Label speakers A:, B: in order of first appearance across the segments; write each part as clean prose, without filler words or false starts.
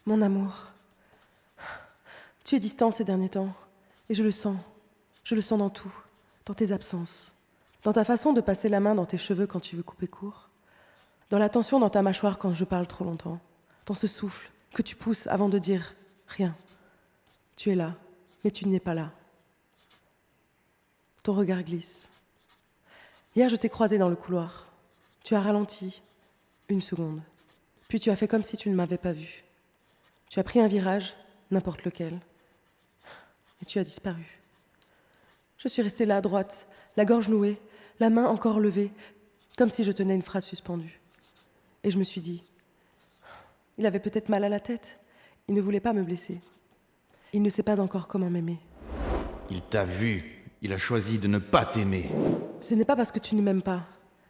A: Mon amour, tu es distant ces derniers temps, et je le sens. Je le sens dans tout, dans tes absences, dans ta façon de passer la main dans tes cheveux quand tu veux couper court, dans la tension dans ta mâchoire quand je parle trop longtemps, dans ce souffle que tu pousses avant de dire rien. Tu es là, mais tu n'es pas là. Ton regard glisse. Hier, je t'ai croisé dans le couloir. Tu as ralenti 1 seconde, puis tu as fait comme si tu ne m'avais pas vu. Tu as pris un virage, n'importe lequel, et tu as disparu. Je suis restée là, droite, la gorge nouée, la main encore levée, comme si je tenais une phrase suspendue. Et je me suis dit, il avait peut-être mal à la tête, il ne voulait pas me blesser. Il ne sait pas encore comment m'aimer.
B: Il t'a vu, il a choisi de ne pas t'aimer.
A: Ce n'est pas parce que tu ne m'aimes pas,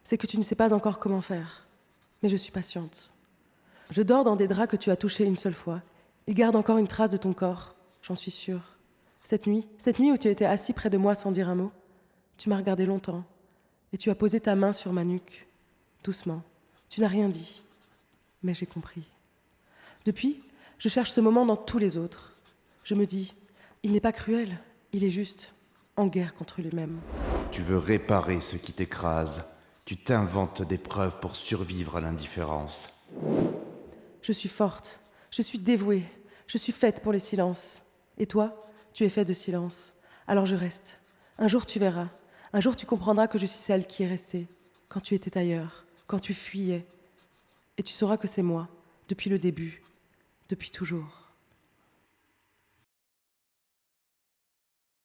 A: c'est que tu ne sais pas encore comment faire. Mais je suis patiente. Je dors dans des draps que tu as touchés une seule fois. Ils gardent encore une trace de ton corps, j'en suis sûre. Cette nuit où tu étais assis près de moi sans dire un mot, tu m'as regardé longtemps et tu as posé ta main sur ma nuque, doucement. Tu n'as rien dit, mais j'ai compris. Depuis, je cherche ce moment dans tous les autres. Je me dis, il n'est pas cruel, il est juste en guerre contre lui-même.
B: Tu veux réparer ce qui t'écrase. Tu t'inventes des preuves pour survivre à l'indifférence.
A: Je suis forte, je suis dévouée, je suis faite pour les silences. Et toi, tu es fait de silence. Alors je reste. Un jour tu verras. Un jour tu comprendras que je suis celle qui est restée. Quand tu étais ailleurs, quand tu fuyais. Et tu sauras que c'est moi, depuis le début, depuis toujours.